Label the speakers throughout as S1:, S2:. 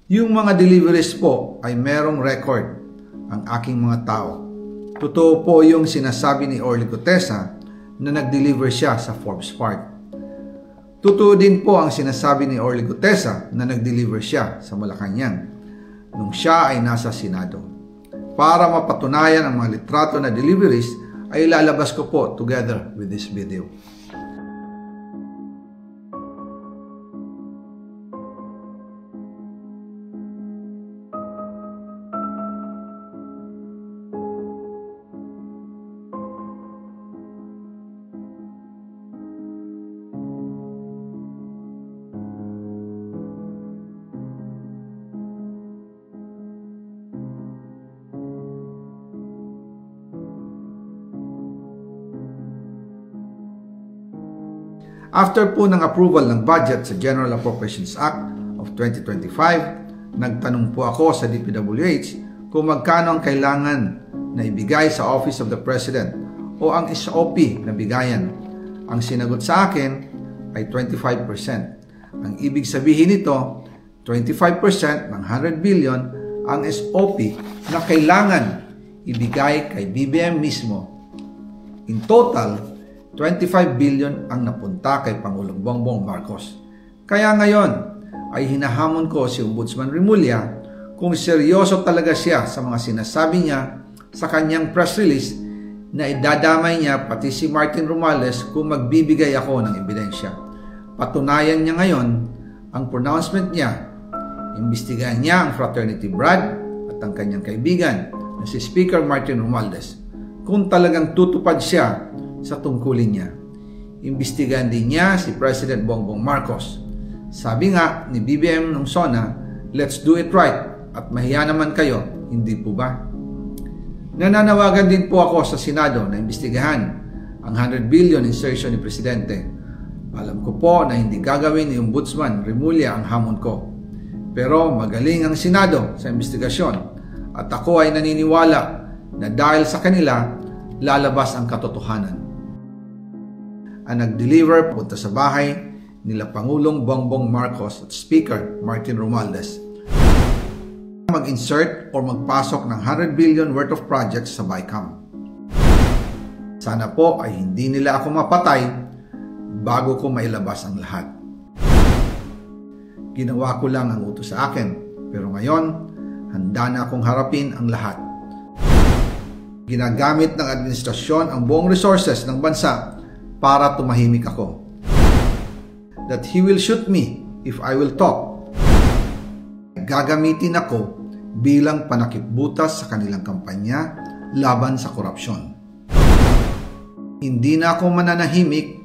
S1: Yung mga deliveries po ay merong record ang aking mga tao. Totoo po yung sinasabi ni Orly Gutesa na nag-deliver siya sa Forbes Park. Totoo din po ang sinasabi ni Orly Gutesa na nag-deliver siya sa Malacanang nung siya ay nasa Senado. Para mapatunayan ang mga litrato na deliveries ay ilalabas ko po together with this video. After po ng approval ng budget sa General Appropriations Act of 2025, nagtanong po ako sa DPWH kung magkano ang kailangan na ibigay sa Office of the President o ang SOP na bigayan. Ang sinagot sa akin ay 25%. Ang ibig sabihin nito, 25% ng 100 billion ang SOP na kailangan ibigay kay BBM mismo. In total, 25 billion ang napunta kay Pangulong Bongbong Marcos. Kaya ngayon ay hinahamon ko si Ombudsman Remulla kung seryoso talaga siya sa mga sinasabi niya sa kanyang press release na idadamay niya pati si Martin Romualdez kung magbibigay ako ng ebidensya. Patunayan niya ngayon ang pronouncement niya. Imbestigahan niya ang fraternity Brad at ang kanyang kaibigan na si Speaker Martin Romualdez kung talagang tutupad siya sa tungkulin niya. Imbestigahan din niya si President Bongbong Marcos. Sabi nga ni BBM nung SONA, let's do it right at mahiya naman kayo, hindi po ba? Nananawagan din po ako sa Senado na imbestigahan ang 100 billion insertion ni Presidente. Alam ko po na hindi gagawin ni Ombudsman Remulla ang hamon ko. Pero magaling ang Senado sa investigasyon at ako ay naniniwala na dahil sa kanila, lalabas ang katotohanan. Ang nag-deliver punta sa bahay nila Pangulong Bongbong Marcos at Speaker Martin Romualdez. Mag-insert o magpasok ng 100 billion worth of projects sa BICAM. Sana po ay hindi nila ako mapatay bago ko mailabas ang lahat. Ginawa ko lang ang utos sa akin, pero ngayon, handa na akong harapin ang lahat. Ginagamit ng administrasyon ang buong resources ng bansa para tumahimik ako. That he will shoot me if I will talk. Gagamitin ako bilang panakipbutas sa kanilang kampanya laban sa korupsyon. Hindi na ako mananahimik,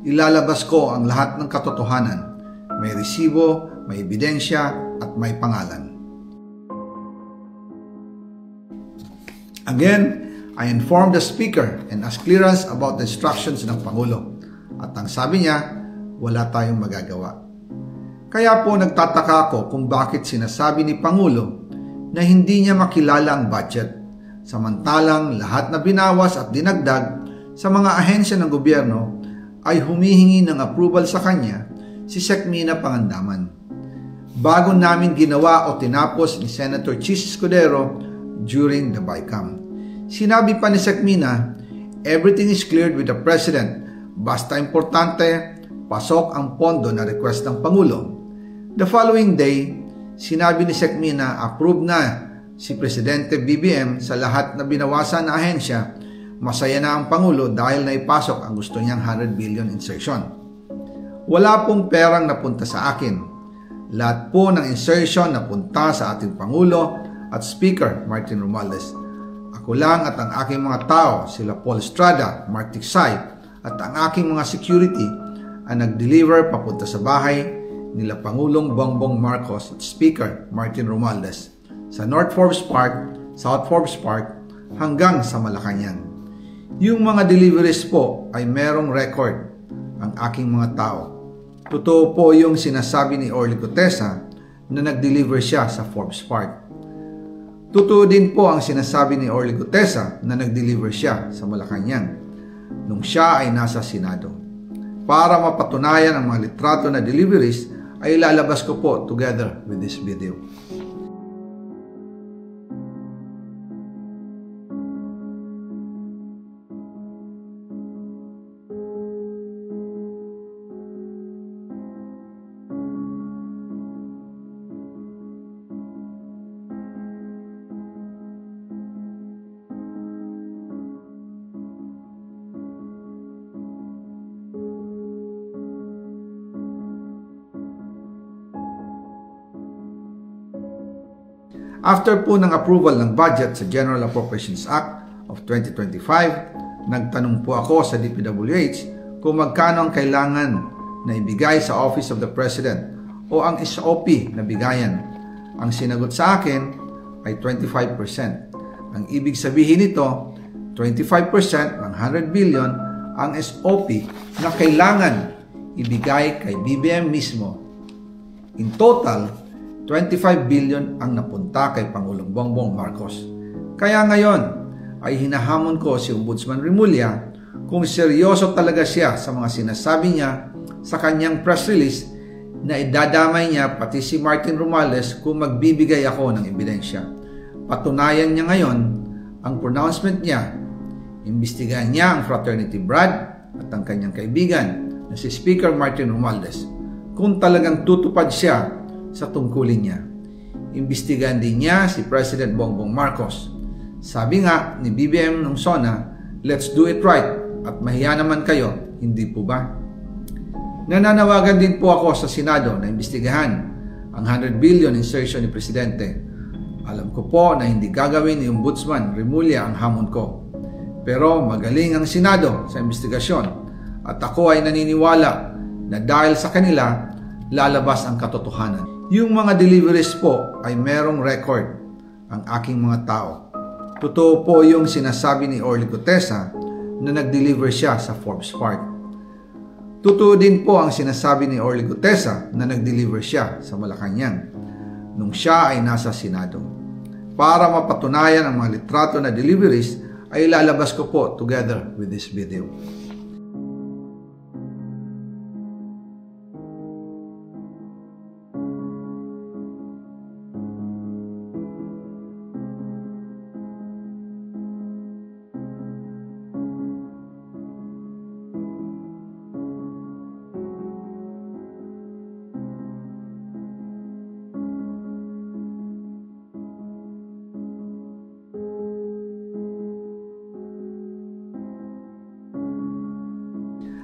S1: ilalabas ko ang lahat ng katotohanan. May resibo, may ebidensya, at may pangalan. Again, I informed the Speaker and asked clearance about the instructions ng Pangulo. At ang sabi niya, wala tayong magagawa. Kaya po nagtataka ako kung bakit sinasabi ni Pangulo na hindi niya makilala ang budget, samantalang lahat na binawas at dinagdag sa mga ahensya ng gobyerno ay humihingi ng approval sa kanya si Sec. Mina Pangandaman. Bago namin ginawa o tinapos ni Senator Chis Escudero during the BICAM. Sinabi pa ni Sec. Mina, everything is cleared with the President. Basta importante, pasok ang pondo na request ng Pangulo. The following day, sinabi ni Sec. Mina, approve na si Presidente BBM sa lahat na binawasan na ahensya. Masaya na ang Pangulo dahil naipasok ang gusto niyang 100 billion insertion. Wala pong perang napunta sa akin. Lahat po ng insertion napunta sa ating Pangulo at Speaker Martin Romualdez. Ako lang at ang aking mga tao, sila Paul Estrada, Mark Tiksay, at ang aking mga security ang nag-deliver papunta sa bahay nila Pangulong Bongbong Marcos at Speaker Martin Romualdez sa North Forbes Park, South Forbes Park, hanggang sa Malacanang. Yung mga deliveries po ay merong record ang aking mga tao. Totoo po yung sinasabi ni Orly Gutesa na nag-deliver siya sa Forbes Park. Totoo din po ang sinasabi ni Orly Gutesa na nag-deliver siya sa Malacanang nung siya ay nasa Senado. Para mapatunayan ang mga litrato na deliveries ay lalabas ko po together with this video. After po ng approval ng budget sa General Appropriations Act of 2025, nagtanong po ako sa DPWH kung magkano ang kailangan na ibigay sa Office of the President o ang SOP na bigayan. Ang sinagot sa akin ay 25%. Ang ibig sabihin nito, 25% ng 100 billion ang SOP na kailangan ibigay kay BBM mismo. In total, 25 billion ang napunta kay Pangulong Bongbong Marcos. Kaya ngayon ay hinahamon ko si Ombudsman Remulla kung seryoso talaga siya sa mga sinasabi niya sa kanyang press release na idadamay niya pati si Martin Romualdez kung magbibigay ako ng ebidensya. Patunayan niya ngayon ang pronouncement niya. Imbestigahan niya ang fraternity Brad at ang kanyang kaibigan na si Speaker Martin Romualdez kung talagang tutupad siya sa tungkulin niya. Imbestigahan din niya si President Bongbong Marcos. Sabi nga ni BBM nung SONA, let's do it right at mahiya naman kayo, hindi po ba? Nananawagan din po ako sa Senado na imbestigahan ang 100 billion insertion ni Presidente. Alam ko po na hindi gagawin ni Ombudsman Remulla ang hamon ko. Pero magaling ang Senado sa investigasyon at ako ay naniniwala na dahil sa kanila, lalabas ang katotohanan. Yung mga deliveries po ay merong record ang aking mga tao. Totoo po yung sinasabi ni Orly Gutesa na nag-deliver siya sa Forbes Park. Totoo din po ang sinasabi ni Orly Gutesa na nag-deliver siya sa Malacanang nung siya ay nasa Senado. Para mapatunayan ang mga litrato na deliveries ay lalabas ko po together with this video.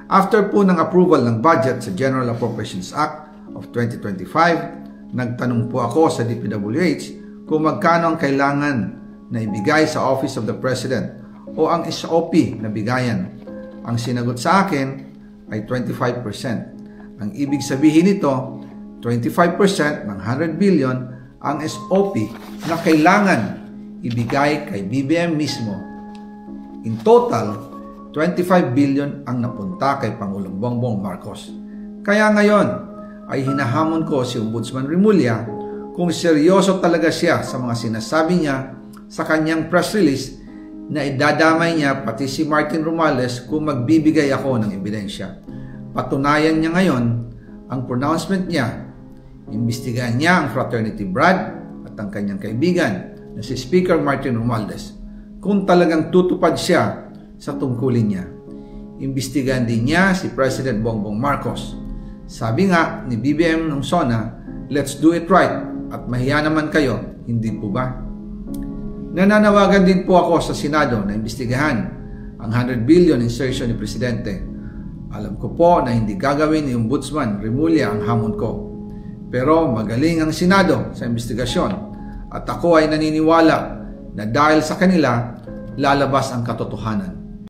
S1: After po ng approval ng budget sa General Appropriations Act of 2025, nagtanong po ako sa DPWH kung magkano ang kailangan na ibigay sa Office of the President o ang SOP na bigayan. Ang sinagot sa akin ay 25%. Ang ibig sabihin nito, 25% ng 100 billion ang SOP na kailangan ibigay kay BBM mismo. In total, 25 billion ang napunta kay Pangulong Bongbong Marcos. Kaya ngayon ay hinahamon ko si Ombudsman Remulla kung seryoso talaga siya sa mga sinasabi niya sa kanyang press release na idadamay niya pati si Martin Romualdez kung magbibigay ako ng ebidensya. Patunayan niya ngayon ang pronouncement niya. Imbestigahan niya ang fraternity Brad at ang kanyang kaibigan na si Speaker Martin Romualdez kung talagang tutupad siya sa tungkulin niya. Imbestigahan din niya si President Bongbong Marcos. Sabi nga ni BBM nung SONA, let's do it right at mahiya naman kayo, hindi po ba? Nananawagan din po ako sa Senado na imbestigahan ang 100 billion insertion ni Presidente. Alam ko po na hindi gagawin ni Ombudsman Remulla ang hamon ko. Pero magaling ang Senado sa investigasyon at ako ay naniniwala na dahil sa kanila, lalabas ang katotohanan.